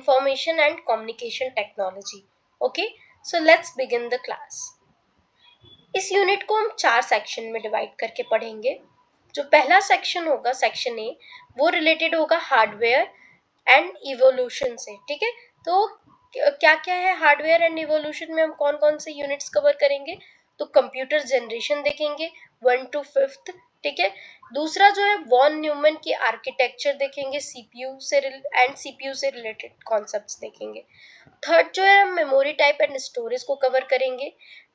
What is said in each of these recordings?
Information and Communication Technology. Okay, so let's begin the class. इस unit को हम 4 section में डिवाइड करके पढ़ेंगे। जो पहला सेक्शन होगा, सेक्शन ए, वो रिलेटेड होगा हार्डवेयर एंड इवोल्यूशन से। ठीक है, तो क्या क्या है हार्डवेयर एंड इवोल्यूशन में, हम कौन कौन से यूनिट्स कवर करेंगे? तो कंप्यूटर जनरेशन देखेंगे 1 to 5th। ठीक है, दूसरा जो है वॉन न्यूमन की आर्किटेक्चर देखेंगे, सीपीयू से एंड सीपीयू से रिलेटेड कॉन्सेप्ट्स देखेंगे। थर्ड जो है हम मेमोरी टाइप एंड स्टोरेज को कवर करेंगे।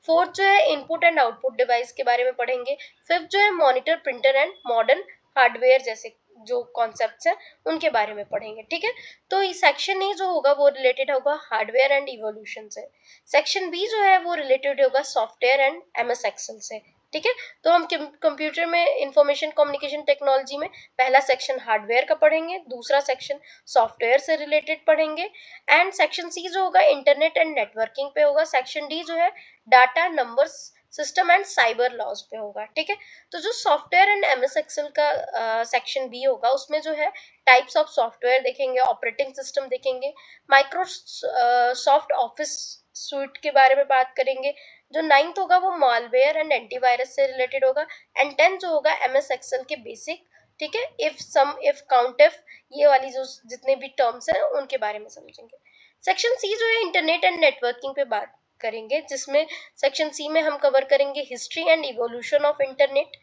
फोर्थ जो है इनपुट एंड आउटपुट डिवाइस के बारे में पढ़ेंगे। फिफ्थ जो है monitor, printer and modern hardware जैसे जो कॉन्सेप्ट्स हैं उनके बारे में पढ़ेंगे। ठीक है, तो ये सेक्शन ए जो होगा वो रिलेटेड होगा हार्डवेयर एंड इवोल्यूशन से। सेक्शन बी जो है वो रिलेटेड होगा सॉफ्टवेयर एंड एमएस एक्सेल से। ठीक है, तो हम कंप्यूटर में इंफॉर्मेशन कम्युनिकेशन टेक्नोलॉजी में पहला सेक्शन हार्डवेयर का पढ़ेंगे, दूसरा सेक्शन सॉफ्टवेयर से रिलेटेड पढ़ेंगे, एंड सेक्शन सी जो होगा इंटरनेट एंड नेटवर्किंग पे होगा। सेक्शन डी जो है data, numbers, system and cyber laws पे होगा। ठीक है, तो जो सॉफ्टवेयर एंड एमएस एक्सेल का सेक्शन बी होगा उसमें जो है टाइप्स ऑफ सॉफ्टवेयर देखेंगे, ऑपरेटिंग सिस्टम देखेंगे, माइक्रोसॉफ्ट ऑफिस स्यूट के बारे में बात करेंगे। जो 9th होगा वो मालवेयर एंड एंटीवायरस से रिलेटेड होगा, एंड 10th जो होगा एमएस एक्सेल के बेसिक। ठीक है, इफ, सम, इफ, काउंटफ, ये वाली जो जितने भी टर्म्स हैं उनके बारे में समझेंगे। सेक्शन सी जो है इंटरनेट एंड नेटवर्किंग पे बात करेंगे, जिसमें सेक्शन सी में हम कवर करेंगे history and evolution of internet.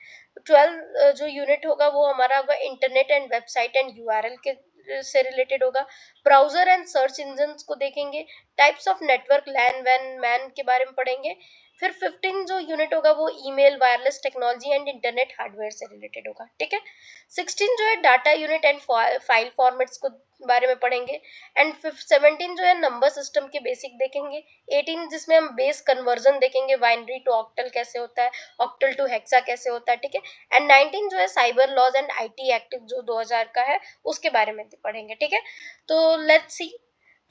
12 जो यूनिट होगा वो हमारा होगा internet and website and URL के से रिलेटेड होगा। ब्राउजर एंड सर्च इंजन को देखेंगे, टाइप्स ऑफ नेटवर्क, लैन, वैन, मैन के बारे में पढ़ेंगे। फिर 15 जो यूनिट होगा वो email, wireless technology and internet hardware से रिलेटेड होगा। ठीक है, 16 जो है data unit and file formats को बारे में पढ़ेंगे, एंड 17 जो है नंबर सिस्टम के बेसिक देखेंगे। 18 जिसमें हम बेस कन्वर्जन देखेंगे, बाइनरी टू ऑक्टल कैसे होता है, ऑक्टल टू हेक्सा कैसे होता है। ठीक है, एंड 19 जो है cyber laws and IT act जो 2000 का है उसके बारे में पढ़ेंगे। ठीक है, तो लेट्स सी,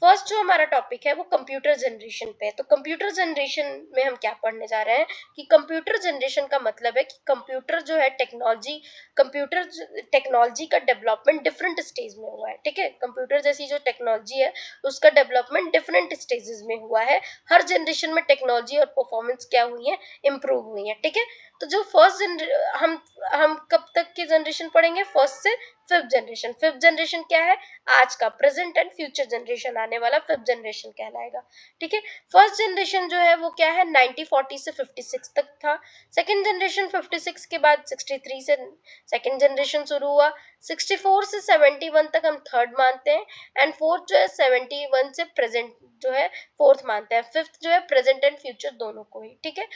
फर्स्ट जो हमारा टॉपिक है वो कंप्यूटर जनरेशन पे है। तो कंप्यूटर जनरेशन में हम क्या पढ़ने जा रहे हैं कि कंप्यूटर जनरेशन का मतलब है कि कंप्यूटर जो है टेक्नोलॉजी, कंप्यूटर टेक्नोलॉजी का डेवलपमेंट डिफरेंट स्टेज में हुआ है। ठीक है, कंप्यूटर जैसी जो टेक्नोलॉजी है उसका डेवलपमेंट डिफरेंट स्टेजेस में हुआ है। हर जनरेशन में टेक्नोलॉजी और परफॉर्मेंस क्या हुई है, इम्प्रूव हुई है। ठीक है, तो जो फर्स्ट हम कब तक की जनरेशन पढ़ेंगे, फर्स्ट से फिफ्थ जनरेशन। फिफ्थ जनरेशन क्या है, आज का, प्रेजेंट एंड फ्यूचर जनरेशन आने वाला फिफ्थ जनरेशन कहलाएगा। ठीक है, फर्स्ट जनरेशन जो है वो क्या है, 1940 से 56 तक था। सेकंड जनरेशन 56 के बाद 63 से सेकंड जनरेशन शुरू हुआ। 64 से 71 तक हम थर्ड मानते हैं, एंड फोर्थ जो है 71 से प्रेजेंट जो है फोर्थ मानते हैं। फिफ्थ जो है प्रेजेंट एंड फ्यूचर दोनों को ही। ठीक है,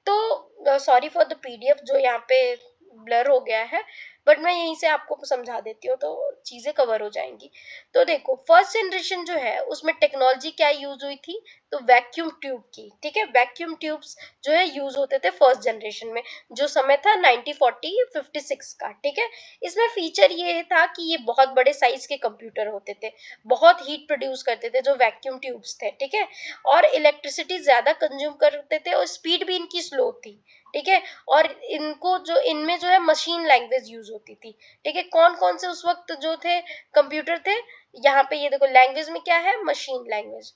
तो सॉरी फॉर द पीडीएफ जो यहाँ पे ब्लर हो गया है, बट मैं यहीं से आपको समझा देती हूँ तो चीजें कवर हो जाएंगी। तो देखो, फर्स्ट जनरेशन जो है उसमें टेक्नोलॉजी क्या यूज हुई थी, तो वैक्यूम ट्यूब की। ठीक है, वैक्यूम ट्यूब्स जो है यूज होते थे फर्स्ट जनरेशन में, जो समय था 1940-56 का। ठीक है, इसमें फीचर ये था कि ये बहुत बड़े साइज के कंप्यूटर होते थे, बहुत हीट प्रोड्यूस करते थे जो वैक्यूम ट्यूब्स थे। ठीक है, और इलेक्ट्रिसिटी ज्यादा कंज्यूम करते थे और स्पीड भी इनकी स्लो थी। ठीक है, और इनको जो इनमें जो है मशीन लैंग्वेज यूज होती थी। ठीक है, कौन कौन से उस वक्त जो थे कंप्यूटर थे, यहाँ पे ये देखो लैंग्वेज में क्या है, मशीन लैंग्वेज।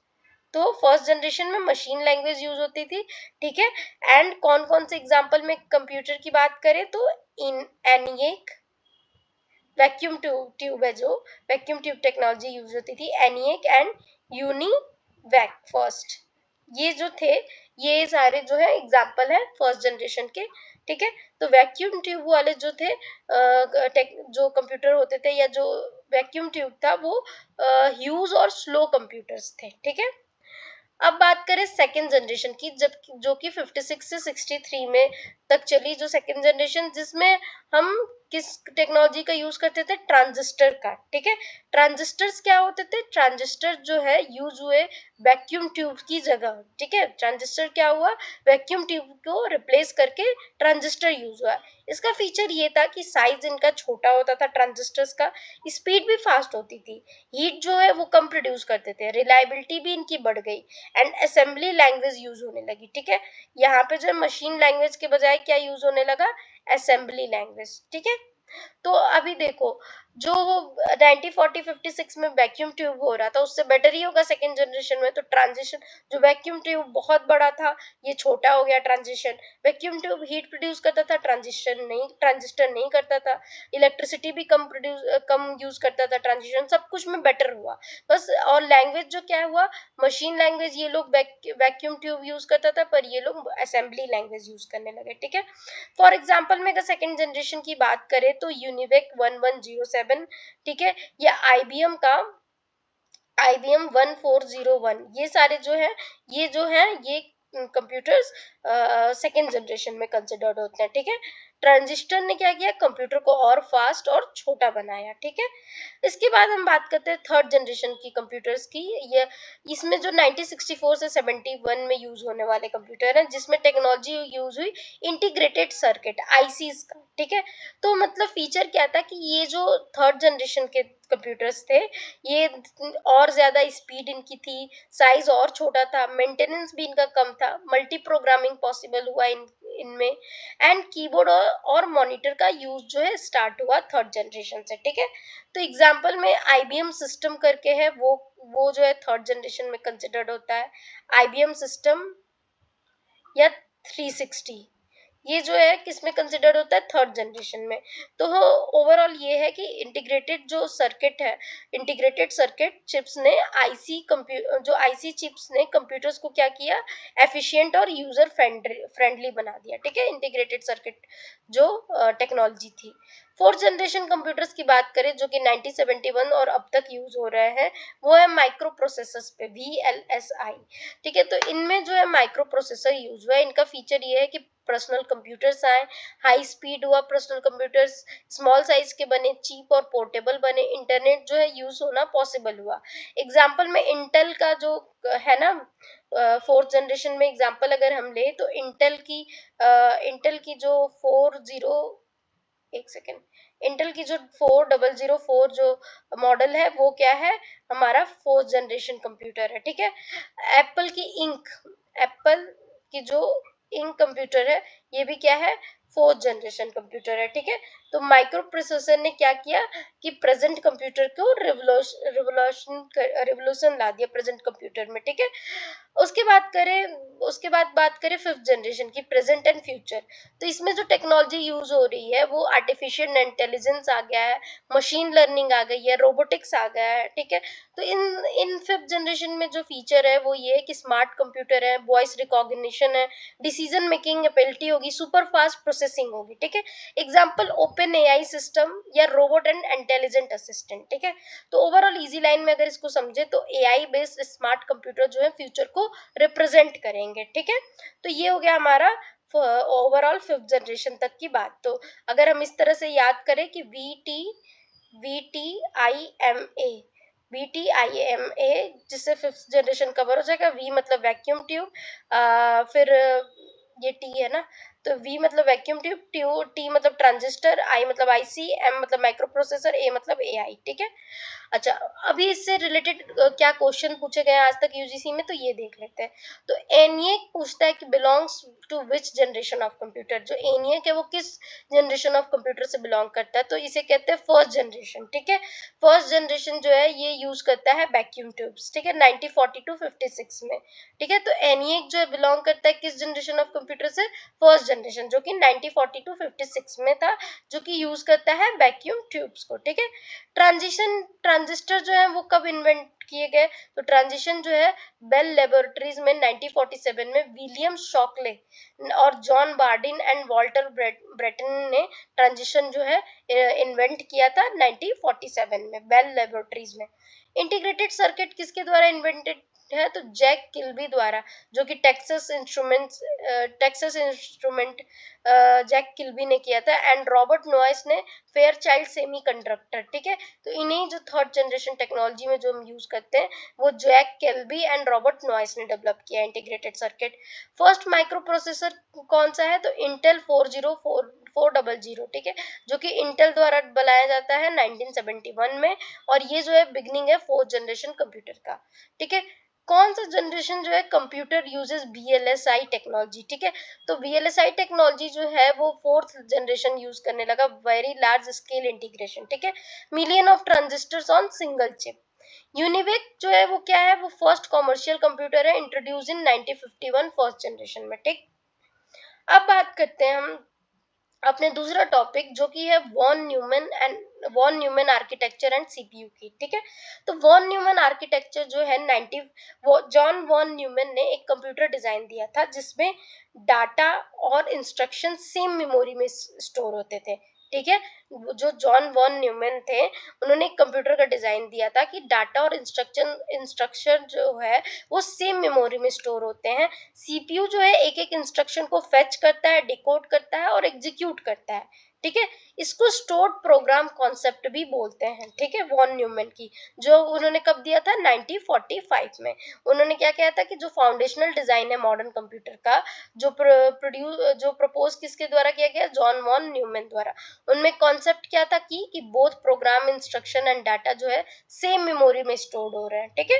तो फर्स्ट जनरेशन में मशीन लैंग्वेज यूज होती थी। ठीक है, एंड कौन कौन से एग्जांपल में कंप्यूटर की बात करें तो इन एनिएक, वैक्यूम ट्यूब है जो वैक्यूम ट्यूब टेक्नोलॉजी यूज होती थी, एनिएक एंड यूनिवैक फर्स्ट, ये जो थे ये सारे जो है एग्जाम्पल है फर्स्ट जनरेशन के। ठीक है, तो वैक्यूम ट्यूब वाले जो थे जो कंप्यूटर होते थे या जो वैक्यूम ट्यूब था वो ह्यूज और स्लो कंप्यूटर्स थे। ठीक है, अब बात करें सेकेंड जनरेशन की, जब जो कि 56 से 63 में तक चली, जो सेकेंड जनरेशन जिसमें हम किस टेक्नोलॉजी का यूज करते थे, ट्रांजिस्टर का। ठीक है, ट्रांजिस्टर्स क्या होते थे, ट्रांजिस्टर जो है यूज हुए वैक्यूम ट्यूब की जगह। ठीक है, ट्रांजिस्टर क्या हुआ, वैक्यूम ट्यूब को रिप्लेस करके ट्रांजिस्टर यूज हुआ। इसका फीचर ये था कि साइज इनका छोटा होता था ट्रांजिस्टर्स का, स्पीड भी फास्ट होती थी, हीट जो है वो कम प्रोड्यूस करते थे, रिलायबिलिटी भी इनकी बढ़ गई, एंड असेंबली लैंग्वेज यूज होने लगी। ठीक है, यहाँ पे जो मशीन लैंग्वेज के बजाय क्या यूज होने लगा, असेंबली लैंग्वेज। ठीक है, तो अभी देखो जो 1940-56 में वैक्यूम ट्यूब हो रहा था उससे बेटर ही होगा सेकेंड जनरेशन में। तो ट्रांजिशन, जो वैक्यूम ट्यूब बहुत बड़ा था ये छोटा हो गया transition. Vacuum tube heat produce करता था, ट्रांजिस्टर नहीं करता था। इलेक्ट्रिसिटी भी कम यूज करता था। ट्रांजिशन सब कुछ में बेटर हुआ बस। और लैंग्वेज जो क्या हुआ, मशीन लैंग्वेज, ये लोग वैक्यूम ट्यूब यूज करता था पर ये लोग असेंबली लैंग्वेज यूज करने लगे, ठीक है। फॉर एग्जाम्पल में अगर सेकेंड जनरेशन की बात करें तो यूनिवेक 1107, ठीक है, या IBM 1401, ये सारे जो है ये कंप्यूटर्स सेकेंड जनरेशन में कंसिडर्ड होते हैं, ठीक है। ट्रांजिस्टर ने क्या किया, कंप्यूटर को और फास्ट और छोटा बनाया, ठीक है। इसके बाद हम बात करते हैं थर्ड जनरेशन की कंप्यूटर्स की। ये इसमें जो 1964 से 71 में यूज होने वाले कंप्यूटर हैं, जिसमें टेक्नोलॉजी यूज हुई इंटीग्रेटेड सर्किट, आईसीज का, ठीक है। तो मतलब फीचर क्या था कि ये जो थर्ड जनरेशन के कंप्यूटर्स थे, ये और ज्यादा स्पीड इनकी थी, साइज और छोटा था, मेंटेनेंस भी इनका कम था, मल्टी प्रोग्रामिंग पॉसिबल हुआ इनमें, एंड कीबोर्ड और मॉनिटर का यूज जो है स्टार्ट हुआ थर्ड जनरेशन से, ठीक है। तो एग्जांपल में IBM सिस्टम करके है, वो जो है थर्ड जनरेशन में कंसिडर्ड होता है। IBM सिस्टम या 360, ये जो है किसमें कंसिडर्ड होता है, थर्ड जनरेशन में। तो ओवरऑल ये है कि इंटीग्रेटेड जो सर्किट है, इंटीग्रेटेड सर्किट चिप्स ने आईसी चिप्स ने कंप्यूटर्स को क्या किया, एफिशिएंट और यूजर फ्रेंडली बना दिया, ठीक है। इंटीग्रेटेड सर्किट जो टेक्नोलॉजी थी। फोर्थ जनरेशन कंप्यूटर्स की बात करें जो कि 1971 और अब तक यूज हो रहे हैं, वो है माइक्रो प्रोसेसर्स पे, VLSI, ठीक है। तो इनमें जो है माइक्रो प्रोसेसर यूज हुआ है। इनका फीचर ये है कि पर्सनल कंप्यूटर्स आए, हाई स्पीड हुआ पर्सनल कंप्यूटर्स, स्मॉल साइज के बने, चीप और पोर्टेबल बने, इंटरनेट जो है यूज होना पॉसिबल हुआ। एग्जाम्पल में इंटेल का जो है ना, फोर्थ जनरेशन में एग्जाम्पल अगर हम ले तो इंटेल की जो 4004 जो मॉडल है वो क्या है, हमारा फोर्थ जनरेशन कंप्यूटर है, ठीक है। एप्पल की इंक एप्पल की जो इंक कंप्यूटर है, ये भी क्या है, फोर्थ जनरेशन कंप्यूटर है, ठीक है। तो माइक्रो प्रोसेसर ने क्या किया कि प्रेजेंट कंप्यूटर को रिवोल्यूशन ला दिया प्रेजेंट कंप्यूटर में, ठीक है। उसके बाद बात करें फिफ्थ जनरेशन की, प्रेजेंट एंड फ्यूचर। तो इसमें जो टेक्नोलॉजी यूज हो रही है वो आर्टिफिशियल इंटेलिजेंस आ गया है, मशीन लर्निंग आ गई है, रोबोटिक्स आ गया है, ठीक है। तो इन फिफ्थ जनरेशन में जो फीचर है वो ये है कि स्मार्ट कंप्यूटर है, वॉइस रिकॉग्निशन है, डिसीजन मेकिंग एबिलिटी होगी, सुपर फास्ट प्रोसेसिंग होगी, ठीक है। एग्जाम्पल ओपन AI सिस्टम या रोबोट एंड इंटेलिजेंट असिस्टेंट, ठीक है। तो ओवरऑल इजी लाइन में अगर इसको समझे तो AI बेस्ड स्मार्ट कंप्यूटर जो है फ्यूचर को रिप्रेजेंट करेंगे, ठीक है। तो ये हो गया हमारा ओवरऑल फिफ्थ जनरेशन तक की बात। तो अगर हम इस तरह से याद करें कि VTIMA जिससे फिफ्थ जनरेशन कवर हो जाएगा। V मतलब वैक्यूम ट्यूब, फिर ये T है ना, तो V मतलब वैक्यूम ट्यूब, T मतलब ट्रांजिस्टर, I मतलब IC, M मतलब माइक्रो प्रोसेसर, A मतलब AI, ठीक है। अच्छा, अभी इससे रिलेटेड क्या क्वेश्चन पूछे गए आज तक यूजीसी में, तो ये देख लेते हैं। तो एनिएक पूछता है कि belongs to which generation of computer. जो एनिएक है वो किस जनरेशन ऑफ कंप्यूटर से बिलोंग करता है, तो इसे कहते हैं फर्स्ट जनरेशन, ठीक है। फर्स्ट जनरेशन जो है ये यूज करता है वैक्यूम ट्यूब्स, ठीक है, 1940 टू 56 में, ठीक है। तो एनिएक जो है बिलोंग करता है किस जनरेशन ऑफ कंप्यूटर से, फर्स्ट जनरेशन, जो कि 1940 टू 56 में था, जो कि यूज करता है वैक्यूम ट्यूब्स को, ठीक है। ट्रांजिस्टर जो है वो कब इन्वेंट किए गए, तो ट्रांजिशन जो है बेल लेबोरेटरीज में 1947 में विलियम शॉकले और John Bardeen and Walter Brattain ने ट्रांजिशन जो है इन्वेंट किया था 1947 में बेल लेबोरेटरीज में। इंटीग्रेटेड सर्किट किसके द्वारा इन्वेंटेड है, तो जैक किल्बी द्वारा, जो कि टेक्सास इंस्ट्रूमेंट जैक किल्बी ने किया था, एंड रॉबर्ट नॉइस ने फेयर चाइल्ड सेमीकंडक्टर, ठीक है। तो इन्हीं जो थर्ड जनरेशन टेक्नोलॉजी में जो हम यूज करते हैं वो जैक केल्बी एंड रॉबर्ट नॉइस ने डेवलप किया integrated circuit. First micro processor कौन सा है, तो इंटेल 400, ठीक है, जो कि इंटेल द्वारा बनाया जाता है 1971 में, और ये जो है बिगनिंग है फोर्थ जनरेशन कंप्यूटर का, ठीक है। कौन सा जनरेशन जो है कंप्यूटर यूजेस VLSI टेक्नोलॉजी, ठीक है। तो VLSI टेक्नोलॉजी जो है वो फोर्थ जनरेशन यूज करने लगा, वेरी लार्ज स्केल इंटीग्रेशन, ठीक है, million of transistors on single chip. UNIVAC जो है वो क्या है, वो फर्स्ट कॉमर्शियल कंप्यूटर है, इंट्रोड्यूस इन 1951 फर्स्ट जनरेशन में, ठीक। अब बात करते हैं हम अपने दूसरा टॉपिक जो कि है von Neumann architecture and CPU की, ठीक है। तो वॉन न्यूमैन आर्किटेक्चर जो है जॉन वॉन न्यूमैन ने एक कंप्यूटर डिजाइन दिया था जिसमें डाटा और इंस्ट्रक्शन सेम मेमोरी में स्टोर होते थे, ठीक है। जो जॉन वॉन न्यूमैन थे उन्होंने एक कंप्यूटर का डिजाइन दिया था कि डाटा और इंस्ट्रक्शन जो है वो सेम मेमोरी में स्टोर होते हैं। सीपीयू जो है एक एक इंस्ट्रक्शन को फेच करता है, डिकोड करता है और एग्जीक्यूट करता है, ठीक है। इसको स्टोर्ड प्रोग्राम कॉन्सेप्ट भी बोलते हैं, ठीक है। वॉन न्यूमैन की जो उन्होंने कब दिया था, 1945 में। उन्होंने क्या किया था कि जो फाउंडेशनल डिजाइन है मॉडर्न कंप्यूटर का, जो प्रपोज किसके द्वारा किया गया, जॉन वॉन न्यूमैन द्वारा। उनमें कॉन्सेप्ट क्या था कि both programme instruction and data जो है सेम मेमोरी में स्टोर्ड हो रहे हैं, ठीक है।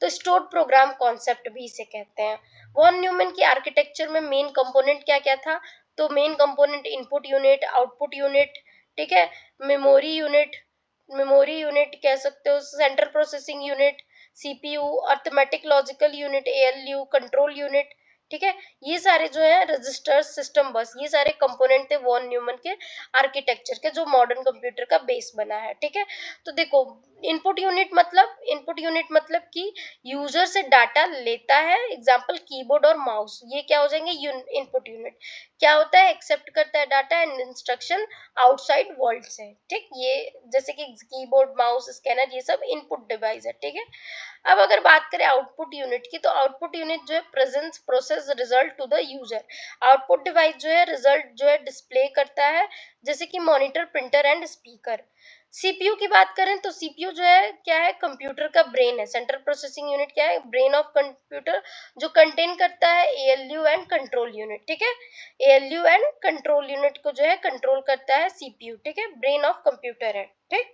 तो स्टोर्ड प्रोग्राम कॉन्सेप्ट भी इसे कहते हैं। वॉन न्यूमैन की आर्किटेक्चर में मेन कंपोनेंट क्या क्या था, तो main component input unit, output unit, ठीक है, मेमोरी यूनिट कह सकते हो, central processing unit, CPU, arithmetic logical unit, ALU, control unit, ठीक है। ये सारे जो है रजिस्टर, सिस्टम बस, ये सारे कंपोनेंट थे वॉन न्यूमैन के आर्किटेक्चर के जो मॉडर्न कंप्यूटर का बेस बना है, ठीक है। तो देखो इनपुट यूनिट मतलब कि यूजर से डाटा लेता है, एग्जांपल कीबोर्ड और माउस, ये क्या हो जाएंगे इनपुट यूनिट। क्या होता है, एक्सेप्ट करता है data and instruction outside world से, ठीक। ये जैसे कि कीबोर्ड, माउस, स्कैनर, ये सब इनपुट डिवाइस है, ठीक है। अब अगर बात करें आउटपुट यूनिट की, तो आउटपुट यूनिट जो है present process result to the user. Output device जो है रिजल्ट जो है डिस्प्ले करता है, जैसे कि monitor, printer and speaker. CPU की बात करें तो सीपीयू जो है क्या है, कंप्यूटर का ब्रेन है, सेंट्रल प्रोसेसिंग यूनिट क्या है, ब्रेन ऑफ कंप्यूटर, जो कंटेन करता है एएलयू एंड कंट्रोल यूनिट, ठीक है। एएलयू एंड कंट्रोल यूनिट को जो है कंट्रोल करता है सीपीयू, ठीक है, ब्रेन ऑफ कंप्यूटर है, ठीक।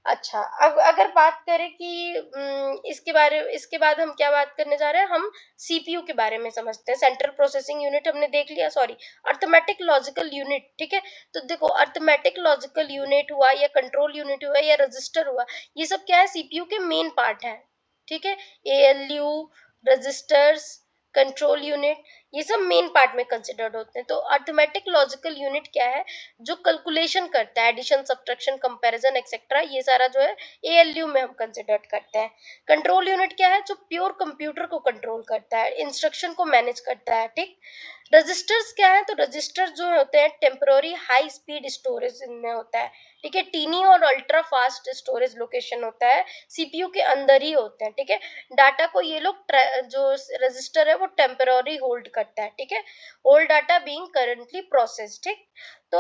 अच्छा, अब अगर बात करें कि इसके बाद हम क्या बात करने जा रहे हैं, हम सीपीयू के बारे में समझते हैं। सेंट्रल प्रोसेसिंग यूनिट हमने देख लिया, सॉरी, अर्थमेटिक लॉजिकल यूनिट, ठीक है। तो देखो अर्थमेटिक लॉजिकल यूनिट हुआ या कंट्रोल यूनिट हुआ या रजिस्टर हुआ, ये सब क्या है, सीपीयू के मेन पार्ट है, ठीक है। एएलयू, रजिस्टर्स, कंट्रोल यूनिट, ये सब मेन पार्ट में कंसिडर्ड होते हैं। तो अर्थमेटिक लॉजिकल यूनिट क्या है, जो कैलकुलेशन करता है, एडिशन, सब्ट्रैक्शन, कंपैरिजन एक्सेट्रा, ये सारा जो है एएलयू में हम कंसिडर करते हैं। कंट्रोल यूनिट क्या है, जो प्योर कंप्यूटर को कंट्रोल करता है, इंस्ट्रक्शन को मैनेज करता है, ठीक। रजिस्टर्स क्या है, तो रजिस्टर जो होते हैं टेम्पररी हाई स्पीड स्टोरेज इनमें होता है, ठीक है। टीनी और अल्ट्रा फास्ट स्टोरेज लोकेशन होता है, सीपीयू के अंदर ही होते हैं, ठीक है। डाटा को ये लोग जो रजिस्टर है वो टेम्पररी होल्ड करता है, ठीक है, hold data being currently processed, ठीक। तो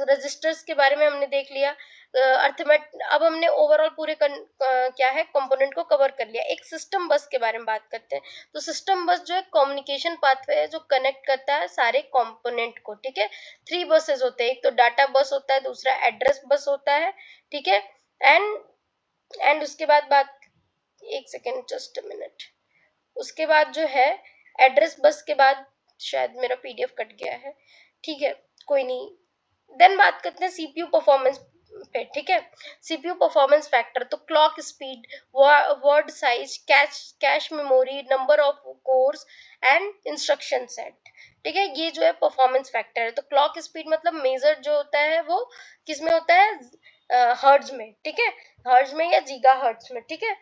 रजिस्टर्स के बारे में हमने देख लिया। अब हमने ओवरऑल पूरे क्या है कंपोनेंट को कवर कर लिया। एक सिस्टम बस के बारे में बात करते हैं। तो सिस्टम बस जो है कम्युनिकेशन पाथवे है जो कनेक्ट करता है सारे कंपोनेंट को, ठीक है। 3 बसेस होते हैं, एक तो डाटा बस होता है, दूसरा एड्रेस बस होता है, ठीक है। एंड उसके बाद बात, एक सेकेंड, जस्ट अ मिनट, उसके बाद जो है एड्रेस बस के बाद, शायद मेरा पीडीएफ कट गया है, ठीक है, कोई नहीं। देन बात करते हैं सीपीयू परफॉर्मेंस पे, ठीक है। सीपीयू परफॉर्मेंस फैक्टर, तो clock speed, word size, cache memory, number of course and instruction set, ठीक है, ये जो है परफॉर्मेंस फैक्टर है। तो क्लॉक स्पीड मतलब मेजर जो होता है वो किस में होता है, हर्ट्ज में, ठीक है, हर्ट्ज में या गीगा हर्ट्ज में, ठीक है।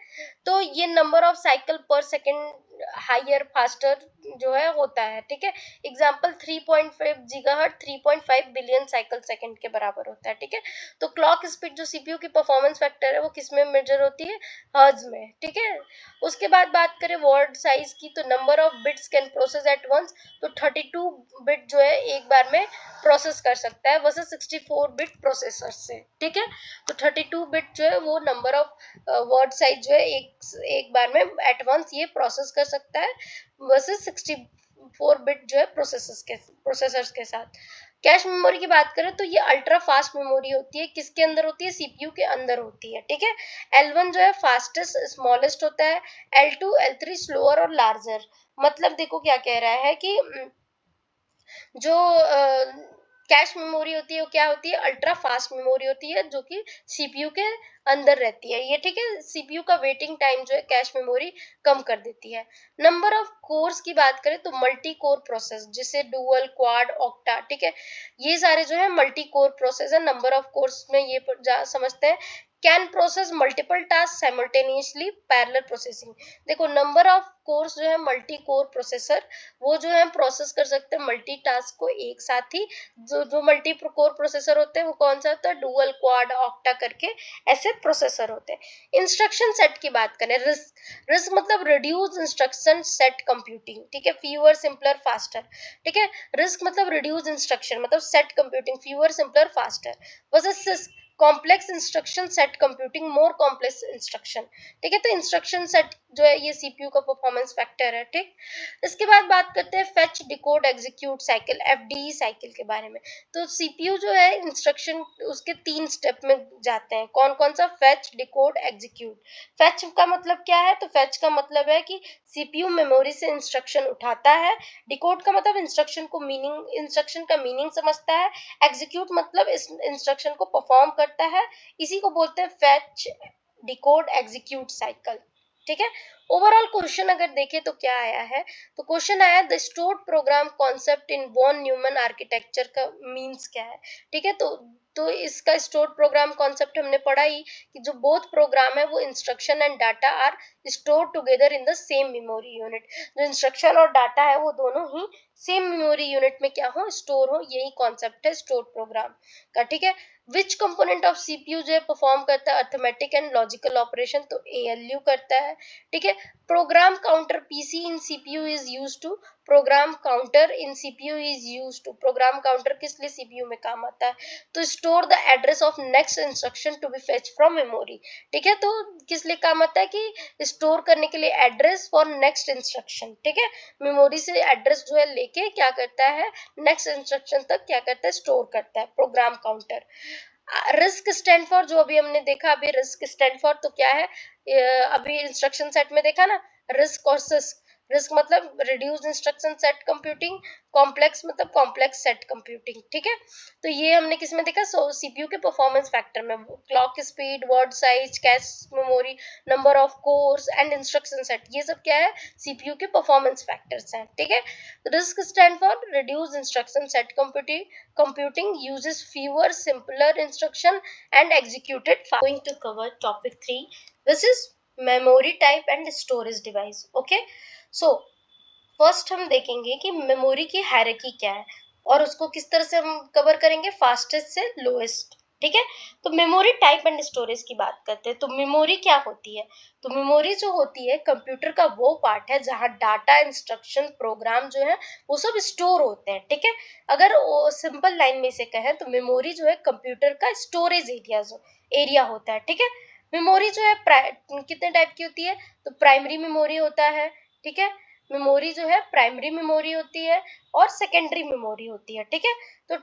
तो ये नंबर ऑफ साइकिल पर सेकेंड हायर फास्टर जो है होता है, ठीक है। Example 3.5 gigahertz 3.5 billion cycle second के बराबर होता है, ठीक है। तो क्लॉक स्पीड जो सीपीयू की परफॉर्मेंस फैक्टर है वो किस में मेजर होती है, हर्ट्ज में, ठीक है। उसके बाद बात करें वर्ड साइज की, तो number of bits can process at once, तो 32 बिट जो है एक बार में प्रोसेस कर सकता है वर्सेस 64 बिट प्रोसेसर से, ठीक है। तो 32 बिट जो है वो नंबर ऑफ वर्ड साइज जो है एक बार में एट वंस ये प्रोसेस कर सकता है वर्सेस 64 बिट जो है प्रोसेसर्स के साथ। कैश मेमोरी की बात करें तो ये अल्ट्रा फास्ट मेमोरी होती है, किसके अंदर होती है, सीपीयू के अंदर होती है, ठीक है। L1 जो है फास्टेस्ट स्मॉलेस्ट होता है, L2 L3 स्लोअर और लार्जर। मतलब देखो क्या कह रहा है कि जो कैश मेमोरी होती है वो क्या होती है, अल्ट्रा फास्ट मेमोरी होती है जो कि सीपीयू के अंदर रहती है, ये ठीक है। सीपीयू का वेटिंग टाइम जो है कैश मेमोरी कम कर देती है। नंबर ऑफ कोर्स की बात करें तो मल्टी कोर प्रोसेस, जिसे डुअल, क्वाड, ऑक्टा, ठीक है, ये सारे जो है मल्टी कोर प्रोसेस है। नंबर ऑफ कोर्स में ये समझते हैं, can process multiple task simultaneously, parallel processing. देखो नंबर ऑफ कोर्स जो है मल्टी कोर प्रोसेसर, वो जो है प्रोसेस कर सकते हैं मल्टी टास्क को एक साथ ही। जो मल्टी कोर प्रोसेसर होते हैं वो कौन सा होता है, डुअल, क्वाड, ऑक्टा करके ऐसे प्रोसेसर होते हैं। इंस्ट्रक्शन सेट की बात करें, रिस्क मतलब रिड्यूस इंस्ट्रक्शन सेट कंप्यूटिंग, ठीक है, फीवर, सिंपलर, फास्टर, ठीक है। रिस्क मतलब रिड्यूस इंस्ट्रक्शन मतलब set computing, fever, simpler, faster. Versus complex instruction set computing, more complex instruction, ठीक है। तो इंस्ट्रक्शन सेट जो है ये सीपीयू का परफॉर्मेंस फैक्टर है, ठीक। इसके बाद बात करते हैं fetch, decode, execute cycle, FDE cycle के बारे में। तो सीपीयू जो है इंस्ट्रक्शन उसके 3 स्टेप में जाते हैं, कौन कौन सा, फेच, डिकोड, एग्जीक्यूट। फेच का मतलब क्या है, तो फेच का मतलब है कि सीपीयू मेमोरी से इंस्ट्रक्शन उठाता है। डिकोड का मतलब इंस्ट्रक्शन का मीनिंग समझता है। एग्जीक्यूट मतलब इस इंस्ट्रक्शन को परफॉर्म करता है। इसी को बोलते हैं फेच, डिकोड, एग्जीक्यूट साइकिल, ठीक है। ओवरऑल क्वेश्चन अगर देखें तो क्या आया है, तो क्वेश्चन आया the stored program concept in von Neumann architecture का मीन्स क्या है, ठीक है। तो इसका स्टोर्ड प्रोग्राम कॉन्सेप्ट हमने पढ़ा ही कि जो बोथ प्रोग्राम है वो instruction and data are store together in the same memory unit. जो इंस्ट्रक्शन और डाटा है वो दोनों ही सेम मेमोरी यूनिट में क्या हो, स्टोर हो, यही कॉन्सेप्ट है स्टोर प्रोग्राम का, ठीक है। विच कंपोनेंट ऑफ सीपीयू जो है परफॉर्म करता है अर्थमेटिक एंड लॉजिकल ऑपरेशन, तो एएलयू करता है, ठीक है। Program counter PC in CPU is used to, program counter in CPU is used to, program counter किस लिए सीपीयू में काम आता है, तो store the address of next instruction to be fetch from memory, ठीक है। तो किस लिए काम आता है कि स्टोर करने के लिए एड्रेस फॉर नेक्स्ट इंस्ट्रक्शन, ठीक है। मेमोरी से एड्रेस जो है लेके क्या करता है, नेक्स्ट इंस्ट्रक्शन तक क्या करता है, स्टोर करता है, program counter. Risk stand for, जो अभी हमने देखा, अभी रिस्क स्टैंड फॉर तो क्या है, अभी इंस्ट्रक्शन सेट में देखा ना, रिस्क और सिस्क। रिस्क मतलब reduce instruction set computing, complex मतलब कॉम्प्लेक्स सेट कंप्यूटिंग, ठीक है। तो ये हमने किस में देखा, सीपीयू के परफॉर्मेंस फैक्टर में, clock speed, word size, cache memory, number of course and instruction set, ये सब क्या है, सीपीयू के परफॉर्मेंस फैक्टर्स हैं, ठीक है। Risk stand for reduce instruction set computing uses fewer simpler instruction and executed fast. Going to cover topic 3, this is memory type and storage device, okay। So first हम देखेंगे कि memory की hierarchy क्या है और उसको किस तरह से हम कवर करेंगे, फास्टेस्ट से लोएस्ट, ठीक है। तो मेमोरी टाइप एंड स्टोरेज की बात करते हैं। तो मेमोरी क्या होती है, तो मेमोरी जो होती है कंप्यूटर का वो पार्ट है जहां डाटा, इंस्ट्रक्शन, प्रोग्राम जो है वो सब स्टोर होते हैं, ठीक है। अगर सिंपल लाइन में से कहें तो मेमोरी जो है कंप्यूटर का स्टोरेज एरिया होता है, ठीक है। मेमोरी जो है कितने टाइप की होती है, तो प्राइमरी मेमोरी होता है, ठीक है। मेमोरी जो है प्राइमरी मेमोरी होती है और सेकेंडरी मेमोरी होती है, ठीक है। तो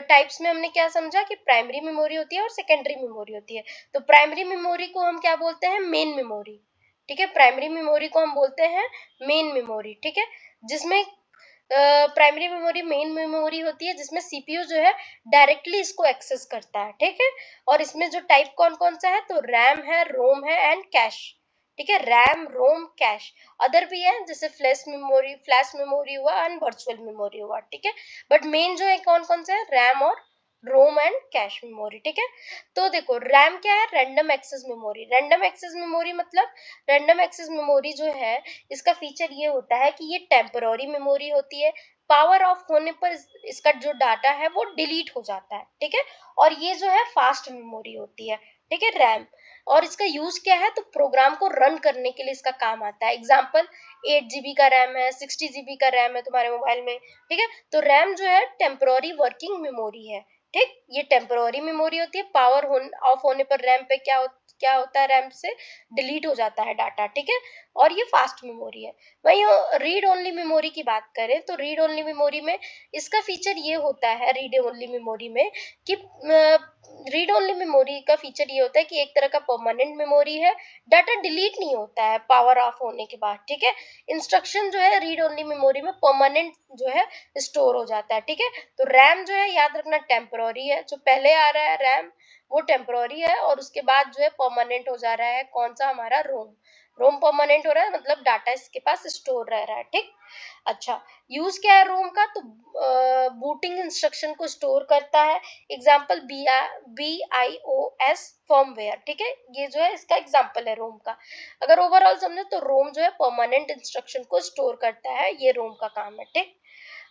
टाइप्स में हमने क्या समझा कि प्राइमरी मेमोरी होती है और सेकेंडरी मेमोरी होती है। तो प्राइमरी मेमोरी को हम क्या बोलते हैं, मेन मेमोरी, ठीक है। प्राइमरी मेमोरी को हम बोलते हैं मेन मेमोरी, ठीक है। जिसमें प्राइमरी मेमोरी मेन मेमोरी होती है जिसमें सीपीयू जो है डायरेक्टली इसको एक्सेस करता है, ठीक है। और इसमें जो टाइप कौन कौन सा है, तो रैम है, रोम है एंड कैश, ठीक है। रैम, रोम, कैश, अदर भी है जैसे फ्लैश मेमोरी हुआ एंड वर्चुअल मेमोरी हुआ, ठीक है। बट मेन जो है कौन कौन से है, रैम और रोम एंड कैश मेमोरी, ठीक है। तो देखो रैम क्या है, random access memory. Random access memory मतलब, रैंडम एक्सेस मेमोरी जो है इसका फीचर ये होता है कि ये टेम्पररी मेमोरी होती है, पावर ऑफ होने पर इसका जो डाटा है वो डिलीट हो जाता है, ठीक है। और ये जो है फास्ट मेमोरी होती है, ठीक है, रैम। और इसका यूज क्या है, तो प्रोग्राम को रन करने के लिए इसका काम आता है। एग्जाम्पल 8 GB का रैम है, 60 GB का रैम है तुम्हारे मोबाइल में, ठीक है। तो रैम जो है टेम्पररी वर्किंग मेमोरी है, ठीक। ये टेम्पररी मेमोरी होती है, पावर ऑफ होने पर रैम पे क्या क्या होता है, रैम से डिलीट हो जाता है डाटा, ठीक है, और ये फास्ट मेमोरी है। वहीं रीड ओनली मेमोरी की बात करें तो रीड ओनली मेमोरी में इसका फीचर ये होता है, रीड ओनली मेमोरी में कि रीड ओनली मेमोरी का फीचर ये होता है कि एक तरह का परमानेंट मेमोरी है, डाटा डिलीट नहीं होता है पावर ऑफ होने के बाद, ठीक है। इंस्ट्रक्शन जो है रीड ओनली मेमोरी में परमानेंट जो है स्टोर हो जाता है, ठीक है। तो रैम जो है याद रखना टेम्पोररी है, जो पहले आ रहा है रैम वो टेम्पोररी है, और उसके बाद जो है परमानेंट हो जा रहा है कौन सा, हमारा रोम। रोम परमानेंट हो रहा है मतलब डाटा इसके पास स्टोर रह रहा है, ठीक। अच्छा, यूज क्या है रोम का, तो बूटिंग इंस्ट्रक्शन को स्टोर करता है। एग्जाम्पल BIOS फर्मवेयर, ठीक है, ये जो है इसका एग्जाम्पल है रोम का। अगर ओवरऑल समझे तो रोम जो है परमानेंट इंस्ट्रक्शन को स्टोर करता है, ये रोम का काम है, ठीक।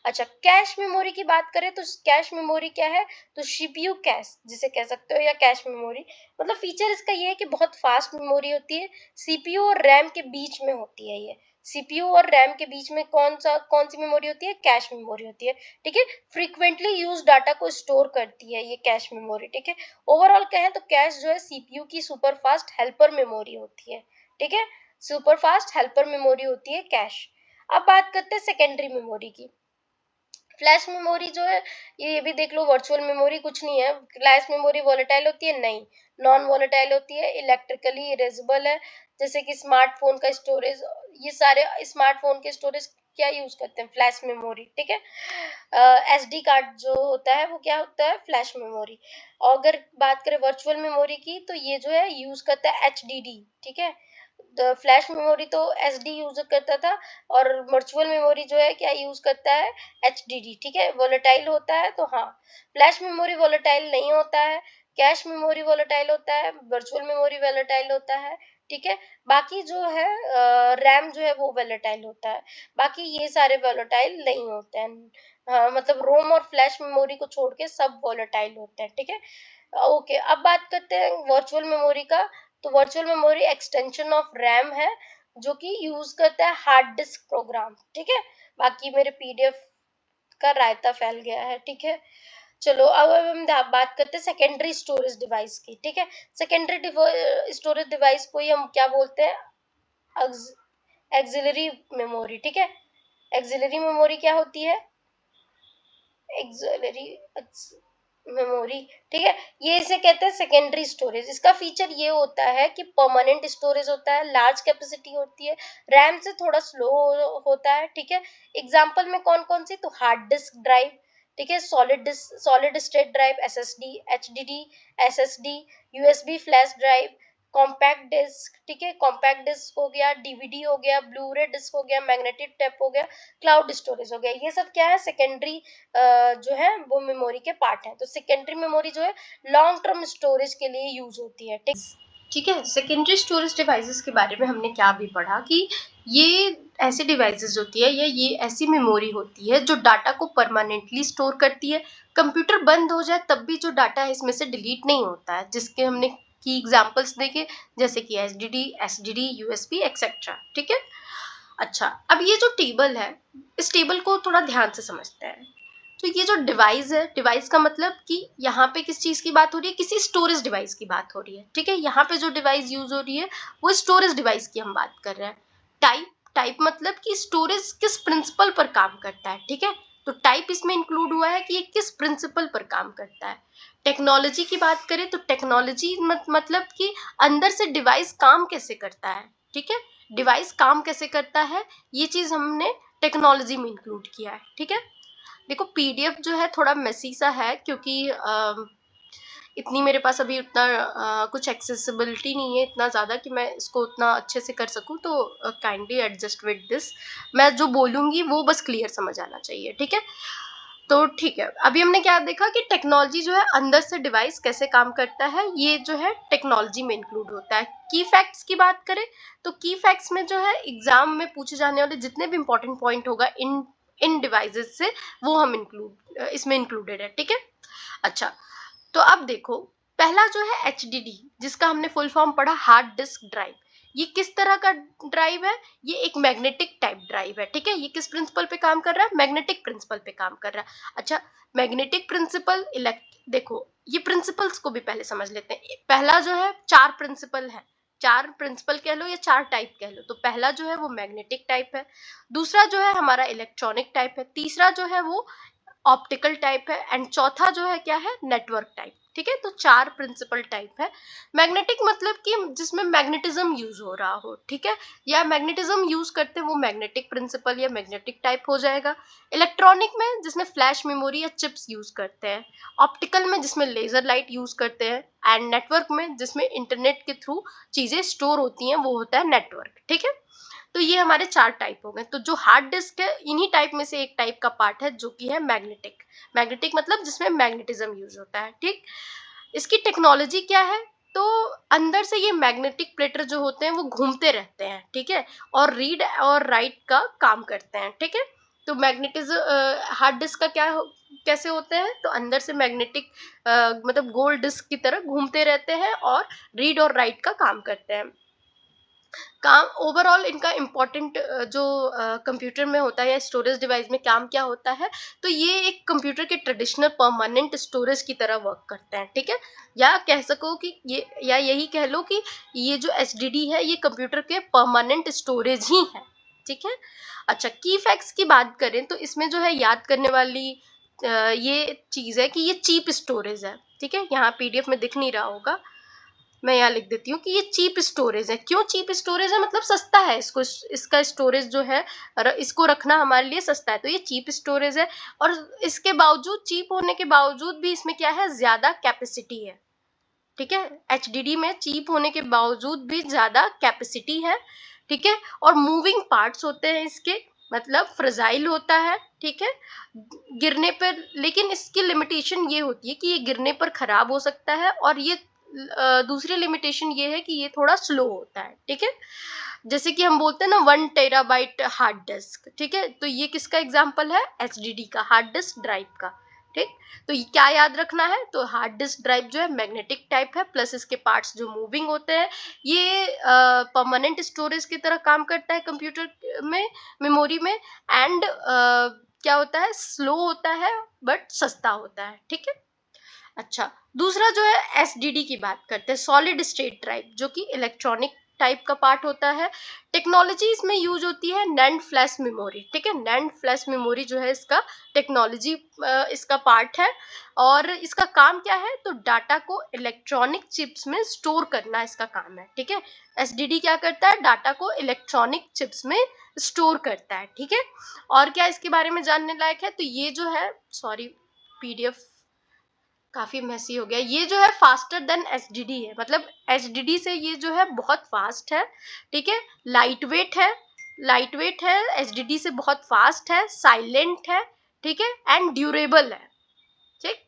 अच्छा, कैश मेमोरी की बात करें तो कैश मेमोरी क्या है, तो सीपीयू कैश जिसे कह सकते हो, या कैश मेमोरी, मतलब फीचर इसका ये है कि बहुत फास्ट मेमोरी होती है, सीपीयू और रैम के बीच में होती है ये। सीपीयू और रैम के बीच में कौन सी मेमोरी होती है, कैश मेमोरी होती है, ठीक है। फ्रीक्वेंटली यूज डाटा को स्टोर करती है ये कैश मेमोरी, ठीक है। ओवरऑल कहें तो कैश जो है सीपीयू की सुपर फास्ट हेल्पर मेमोरी होती है, ठीक है, सुपर फास्ट हेल्पर मेमोरी होती है कैश। अब बात करते हैं सेकेंडरी मेमोरी की। फ्लैश मेमोरी जो है ये भी देख लो, वर्चुअल मेमोरी कुछ नहीं है। फ्लैश मेमोरी वोलेटाइल होती है, नहीं, नॉन वोलेटाइल होती है, इलेक्ट्रिकली इरेजेबल है। जैसे कि स्मार्टफोन का स्टोरेज, ये सारे स्मार्टफोन के स्टोरेज क्या यूज करते हैं, फ्लैश मेमोरी, ठीक है। SD कार्ड जो होता है वो क्या होता है, फ्लैश मेमोरी। और अगर बात करें वर्चुअल मेमोरी की तो ये जो है यूज करता है HDD, ठीक है। फ्लैश मेमोरी तो SD यूज करता था, और वर्चुअल मेमोरी जो है क्या यूज करता है, HDD, ठीक है। वोलेटाइल होता है, तो हाँ, फ्लैश मेमोरी वोलेटाइल नहीं होता है, कैश मेमोरी वोलेटाइल होता है, वर्चुअल मेमोरी वोलेटाइल होता है, ठीक है। बाकी जो है रैम जो है वो वोलेटाइल होता है, बाकी ये सारे वोलेटाइल नहीं होते हैं। हाँ, मतलब रोम और फ्लैश मेमोरी को छोड़ के सब वोलेटाइल होते हैं, ठीक है। ओके, अब बात करते हैं वर्चुअल मेमोरी का। तो virtual memory extension of RAM है जो कि यूज करता है हार्ड डिस्क प्रोग्राम, ठीक है। बाकी मेरे PDF का रायता फैल गया है, ठीक है। चलो अब हम बात करते हैं सेकेंडरी स्टोरेज डिवाइस की, ठीक है। सेकेंडरी स्टोरेज डिवाइस को ही हम क्या बोलते हैं, एक्सिलरी मेमोरी, ठीक है। एक्सिलरी मेमोरी क्या होती है, एक्सिलरी मेमोरी, ठीक है, ये इसे कहते हैं सेकेंडरी स्टोरेज। इसका फीचर ये होता है कि परमानेंट स्टोरेज होता है, लार्ज कैपेसिटी होती है, रैम से थोड़ा स्लो होता है, ठीक है। एग्जांपल में कौन कौन सी, तो हार्ड डिस्क ड्राइव, ठीक है, solid state drive, SSD, HDD, SSD, USB flash drive, compact disk, ठीक है, कॉम्पैक्ट डिस्क हो गया, DVD हो गया, ब्लूरे डिस्क हो गया, मैग्नेटिक टेप हो गया, क्लाउड स्टोरेज हो गया। ये सब क्या है, सेकेंडरी जो है वो मेमोरी के पार्ट है। तो सेकेंडरी मेमोरी जो है लॉन्ग टर्म स्टोरेज के लिए यूज होती है, ठीक है। सेकेंडरी स्टोरेज डिवाइसेस के बारे में हमने क्या भी पढ़ा कि ये ऐसी डिवाइसेस होती है या ये ऐसी मेमोरी होती है जो डाटा को परमानेंटली स्टोर करती है। कंप्यूटर बंद हो जाए तब भी जो डाटा है इसमें से डिलीट नहीं होता है, जिसके हमने की एग्जांपल्स देखे, जैसे कि HDD, SSD, USB एक्सेट्रा, ठीक है। अच्छा, अब ये जो टेबल है, इस टेबल को थोड़ा ध्यान से समझते हैं। तो ये जो डिवाइस है, डिवाइस का मतलब कि यहाँ पे किस चीज की बात हो रही है, किसी स्टोरेज डिवाइस की बात हो रही है, ठीक है। यहाँ पे जो डिवाइस यूज हो रही है वो स्टोरेज डिवाइस की हम बात कर रहे हैं। टाइप मतलब कि स्टोरेज किस प्रिंसिपल पर काम करता है, ठीक है। तो टाइप इसमें इंक्लूड हुआ है कि ये किस प्रिंसिपल पर काम करता है। टेक्नोलॉजी की बात करें तो टेक्नोलॉजी मतलब कि अंदर से डिवाइस काम कैसे करता है, ठीक है। डिवाइस काम कैसे करता है ये चीज हमने टेक्नोलॉजी में इंक्लूड किया है, ठीक है। देखो, PDF जो है थोड़ा मेसी सा है क्योंकि इतनी मेरे पास अभी उतना कुछ एक्सेसिबिलिटी नहीं है इतना ज़्यादा कि मैं इसको उतना अच्छे से कर सकूं, तो काइंडली एडजस्ट विद दिस। मैं जो बोलूँगी वो बस क्लियर समझ आना चाहिए, ठीक है। तो ठीक है, अभी हमने क्या देखा कि टेक्नोलॉजी जो है अंदर से डिवाइस कैसे काम करता है, ये जो है टेक्नोलॉजी में इंक्लूड होता है। की फैक्ट्स की बात करें तो की फैक्ट्स में जो है एग्जाम में पूछे जाने वाले जितने भी इंपॉर्टेंट पॉइंट होगा इन डिवाइसेस से, वो हम इसमें इंक्लूडेड है, ठीक है। अच्छा, तो अब देखो, पहला जो है HDD, जिसका हमने फुल फॉर्म पढ़ा हार्ड डिस्क ड्राइव। ये किस तरह का ड्राइव है, ये एक मैग्नेटिक टाइप ड्राइव है, ठीक है। ये किस प्रिंसिपल पे काम कर रहा है, मैग्नेटिक प्रिंसिपल पे काम कर रहा है। अच्छा, मैग्नेटिक प्रिंसिपल, देखो ये प्रिंसिपल्स को भी पहले समझ लेते हैं। पहला जो है, चार प्रिंसिपल है, चार प्रिंसिपल कह लो या चार टाइप कह लो। तो पहला जो है वो मैग्नेटिक टाइप है, दूसरा जो है हमारा इलेक्ट्रॉनिक टाइप है, तीसरा जो है वो ऑप्टिकल टाइप है, एंड चौथा जो है क्या है, नेटवर्क टाइप, ठीक है। तो चार प्रिंसिपल टाइप है। मैग्नेटिक मतलब कि जिसमें मैग्नेटिज्म यूज हो रहा हो, ठीक है, या मैग्नेटिज्म यूज करते हैं वो मैग्नेटिक प्रिंसिपल या मैग्नेटिक टाइप हो जाएगा। इलेक्ट्रॉनिक में जिसमें फ्लैश मेमोरी या चिप्स यूज करते हैं, ऑप्टिकल में जिसमें लेजर लाइट यूज करते हैं, एंड नेटवर्क में जिसमें इंटरनेट के थ्रू चीजें स्टोर होती हैं, वो होता है नेटवर्क, ठीक है। तो ये हमारे चार टाइप हो गए। तो जो हार्ड डिस्क है, इन्हीं टाइप में से एक टाइप का पार्ट है जो कि है मैग्नेटिक। मैग्नेटिक मतलब जिसमें मैग्नेटिज्म यूज होता है, ठीक। इसकी टेक्नोलॉजी क्या है, तो अंदर से ये मैग्नेटिक प्लेटर जो होते हैं वो घूमते रहते हैं, ठीक है, और रीड और राइट का काम करते हैं, ठीक है। तो मैग्नेटिज्म हार्ड डिस्क का कैसे होते हैं, तो अंदर से मैग्नेटिक मतलब गोल डिस्क की तरह घूमते रहते हैं और रीड और राइट का काम करते हैं। काम ओवरऑल इनका इम्पोर्टेंट जो कंप्यूटर में होता है या स्टोरेज डिवाइस में काम क्या होता है, तो ये एक कंप्यूटर के ट्रेडिशनल परमानेंट स्टोरेज की तरह वर्क करते हैं, ठीक है। या कह सको कि ये, या यही कह लो कि ये जो एसडीडी है ये कंप्यूटर के परमानेंट स्टोरेज ही है, ठीक है। अच्छा, की फैक्ट्स की बात करें तो इसमें जो है याद करने वाली ये चीज है कि ये चीप स्टोरेज है, ठीक है। यहाँ पीडीएफ में दिख नहीं रहा होगा, मैं यहाँ लिख देती हूँ कि ये चीप स्टोरेज है। क्यों चीप स्टोरेज है, मतलब सस्ता है, इसका स्टोरेज जो है इसको रखना हमारे लिए सस्ता है, तो ये चीप स्टोरेज है। और इसके बावजूद, चीप होने के बावजूद भी इसमें क्या है, ज्यादा कैपेसिटी है, ठीक है। एचडीडी में चीप होने के बावजूद भी ज्यादा कैपेसिटी है, ठीक है। और मूविंग पार्ट्स होते हैं इसके, मतलब फ्रजाइल होता है, ठीक है, गिरने पर। लेकिन इसकी लिमिटेशन ये होती है कि ये गिरने पर खराब हो सकता है, और ये दूसरी लिमिटेशन ये है कि ये थोड़ा स्लो होता है, ठीक है। जैसे कि हम बोलते हैं ना 1 टेराबाइट हार्ड डिस्क, ठीक है, तो ये किसका एग्जांपल है, एचडीडी का, हार्ड डिस्क ड्राइव का, ठीक। तो ये क्या याद रखना है, तो हार्ड डिस्क ड्राइव जो है मैग्नेटिक टाइप है, प्लस इसके पार्ट्स जो मूविंग होते हैं, ये परमानेंट स्टोरेज की तरह काम करता है कंप्यूटर में, मेमोरी में, एंड क्या होता है, स्लो होता है बट सस्ता होता है, ठीक है। अच्छा, दूसरा जो है एसडीडी की बात करते हैं, सॉलिड स्टेट ड्राइव, जो कि इलेक्ट्रॉनिक टाइप का पार्ट होता है। टेक्नोलॉजी इसमें यूज होती है नैंड फ्लैश मेमोरी, ठीक है। नैंड फ्लैश मेमोरी जो है इसका टेक्नोलॉजी, इसका पार्ट है। और इसका काम क्या है, तो डाटा को इलेक्ट्रॉनिक चिप्स में स्टोर करना इसका काम है, ठीक है। एसडीडी क्या करता है, डाटा को इलेक्ट्रॉनिक चिप्स में स्टोर करता है, ठीक है। और क्या इसके बारे में जानने लायक है, तो ये जो है, सॉरी पीडीएफ काफी मेसी हो गया, ये जो है फास्टर देन एचडीडी है, मतलब एचडीडी से ये जो है बहुत फास्ट है, ठीक है। लाइट वेट है, लाइट वेट है, एचडीडी से बहुत फास्ट है, साइलेंट है, ठीक है, एंड ड्यूरेबल है, ठीक।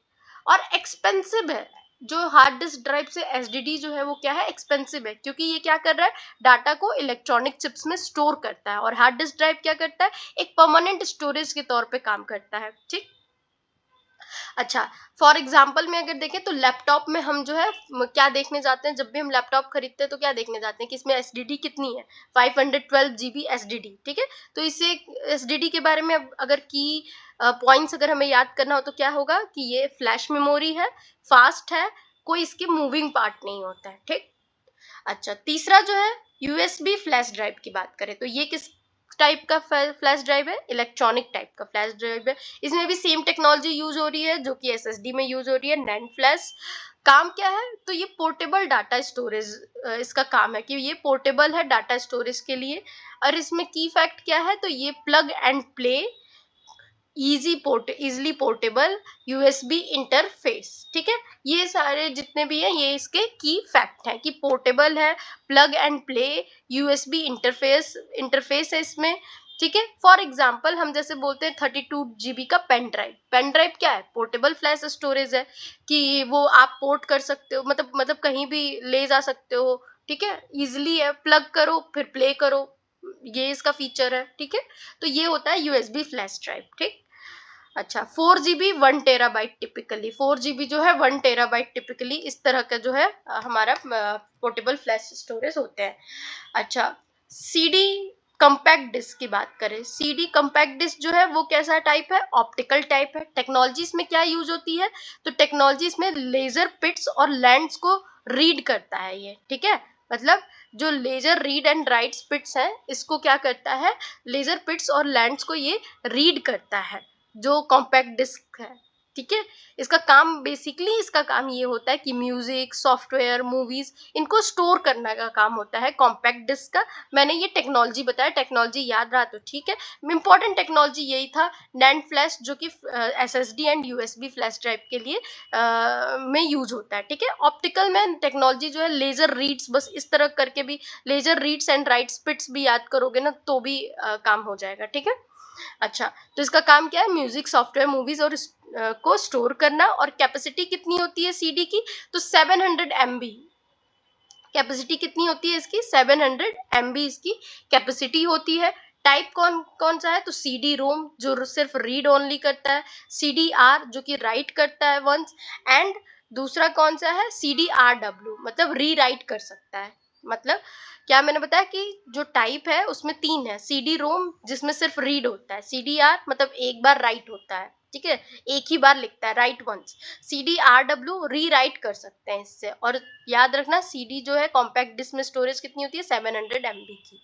और एक्सपेंसिव है। जो हार्ड डिस्क ड्राइव से एचडीडी जो है वो क्या है, एक्सपेंसिव है, क्योंकि ये क्या कर रहा है, डाटा को इलेक्ट्रॉनिक चिप्स में स्टोर करता है, और हार्ड डिस्क ड्राइव क्या करता है, एक परमानेंट स्टोरेज के तौर पे काम करता है, ठीक। अच्छा, फॉर एग्जाम्पल में अगर देखें तो लैपटॉप में हम जो है क्या देखने जाते हैं, जब भी हम लैपटॉप खरीदते हैं तो क्या देखने जाते हैं कि इसमें एसडीडी कितनी है, 512 GB एसडीडी, ठीक है। तो इससे एसडीडी के बारे में अगर की पॉइंट्स अगर हमें याद करना हो तो क्या होगा कि ये फ्लैश मेमोरी है, फास्ट है, कोई इसके मूविंग पार्ट नहीं होता है, ठीक। अच्छा, तीसरा जो है यूएसबी फ्लैश ड्राइव की बात करें तो ये किस टाइप का फ्लैश ड्राइव है, इलेक्ट्रॉनिक टाइप का फ्लैश ड्राइव है। इसमें भी सेम टेक्नोलॉजी यूज हो रही है जो कि एसएसडी में यूज हो रही है, नैंड फ्लैश। काम क्या है, तो ये पोर्टेबल डाटा स्टोरेज इसका काम है कि ये पोर्टेबल है डाटा स्टोरेज के लिए। और इसमें की फैक्ट क्या है, तो ये plug and play, easily portable, USB interface, ठीक है। ये सारे जितने भी हैं ये इसके की फैक्ट हैं कि पोर्टेबल है, plug and play, USB interface है इसमें, ठीक है। फॉर एग्जांपल हम जैसे बोलते हैं 32 GB का पेन ड्राइव, पेन ड्राइव क्या है, पोर्टेबल फ्लैश स्टोरेज है कि वो आप पोर्ट कर सकते हो, मतलब कहीं भी ले जा सकते हो, ठीक है, इजिली है, प्लग करो फिर प्ले करो, ये इसका फीचर है, ठीक है। तो ये होता है यूएसबी फ्लैश ड्राइव, ठीक। अच्छा 4 GB 1 TB टिपिकली, 4 GB जो है 1 TB टिपिकली इस तरह का जो है हमारा पोर्टेबल फ्लैश स्टोरेज होते हैं। अच्छा CD कंपैक्ट डिस्क की बात करें, CD कंपैक्ट डिस्क जो है वो कैसा टाइप है, ऑप्टिकल टाइप है। टेक्नोलॉजी इसमें क्या यूज होती है, तो टेक्नोलॉजी इसमें लेजर पिट्स और लैंड्स को रीड करता है ये, ठीक है। मतलब जो लेजर रीड एंड राइट पिट्स है इसको क्या करता है, लेजर पिट्स और लैंड्स को ये रीड करता है जो कॉम्पैक्ट डिस्क है, ठीक है। इसका काम बेसिकली इसका काम ये होता है कि म्यूजिक, सॉफ्टवेयर, मूवीज इनको स्टोर करने का काम होता है कॉम्पैक्ट डिस्क का। मैंने ये टेक्नोलॉजी बताया, टेक्नोलॉजी याद रहा तो ठीक है। इंपॉर्टेंट टेक्नोलॉजी यही था, नैंड फ्लैश जो कि SSD and USB flash drive के लिए में यूज होता है, ठीक है। ऑप्टिकल में टेक्नोलॉजी जो है लेजर रीड्स, बस इस तरह करके भी laser reads and write spits भी याद करोगे ना तो भी काम हो जाएगा, ठीक है। अच्छा तो इसका काम क्या है, म्यूजिक, सॉफ्टवेयर, मूवीज और को स्टोर करना। और कैपेसिटी कितनी होती है CD की, तो 700 MB कैपेसिटी कितनी होती है इसकी, 700 MB इसकी कैपेसिटी होती है। टाइप कौन कौन सा है, तो CD रोम जो सिर्फ रीड ओनली करता है, CDR जो कि राइट करता है वंस, एंड दूसरा कौन सा है, CDRW मतलब री राइट कर सकता है। मतलब क्या मैंने बताया कि जो टाइप है उसमें 3 है, CD रोम जिसमें सिर्फ रीड होता है, CDR मतलब एक बार राइट होता है, ठीक है, एक ही बार लिखता है, राइट वंस। CDRW री राइट कर सकते हैं इससे। और याद रखना CD जो है कॉम्पैक्ट डिस्क में स्टोरेज कितनी होती है, 700 MB की।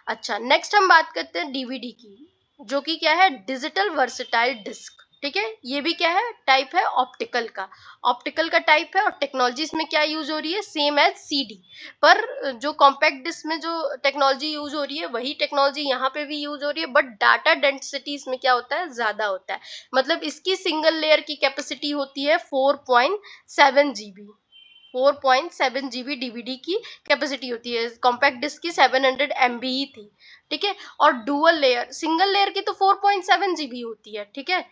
अच्छा नेक्स्ट हम बात करते हैं DVD की, जो कि क्या है, डिजिटल वर्सेटाइल डिस्क, ठीक है। ये भी क्या है, टाइप है ऑप्टिकल का, ऑप्टिकल का टाइप है। और टेक्नोलॉजी इसमें क्या यूज हो रही है, सेम एज CD, पर जो कॉम्पैक्ट डिस्क में जो टेक्नोलॉजी यूज हो रही है वही टेक्नोलॉजी यहाँ पे भी यूज हो रही है, बट डाटा डेंसिटी इसमें क्या होता है, ज्यादा होता है। मतलब इसकी सिंगल लेयर की कैपेसिटी होती है 4.7 GB, 4.7 GB DVD की कैपेसिटी होती है। कॉम्पैक्ट डिस्क की 700 MB ही थी, ठीक है। और डुअल लेयर, सिंगल लेयर की तो 4.7 GB होती है, ठीक है,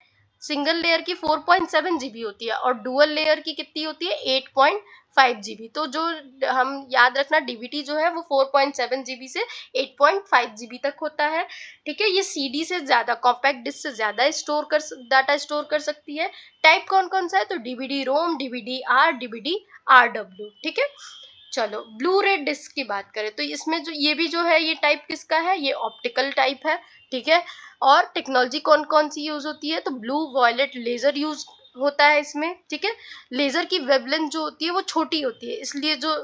सिंगल लेयर की 4.7 GB होती है, और डुअल लेयर की कितनी होती है, 8.5 GB। तो जो हम याद रखना DVD जो है वो 4.7 GB से 8.5 GB तक होता है, ठीक है। ये CD से ज्यादा, कॉम्पैक्ट डिस्क से ज्यादा डाटा स्टोर कर सकती है। टाइप कौन कौन सा है, तो DVD रोम, DVD-R, DVD-RW, ठीक है। चलो ब्लू रे डिस्क की बात करें तो इसमें जो ये भी जो है ये टाइप किसका है, ये ऑप्टिकल टाइप है, ठीक है। और टेक्नोलॉजी कौन कौन सी यूज होती है, तो ब्लू वायलेट लेजर यूज होता है इसमें, ठीक है। लेजर की वेवलेंथ जो होती है वो छोटी होती है, इसलिए जो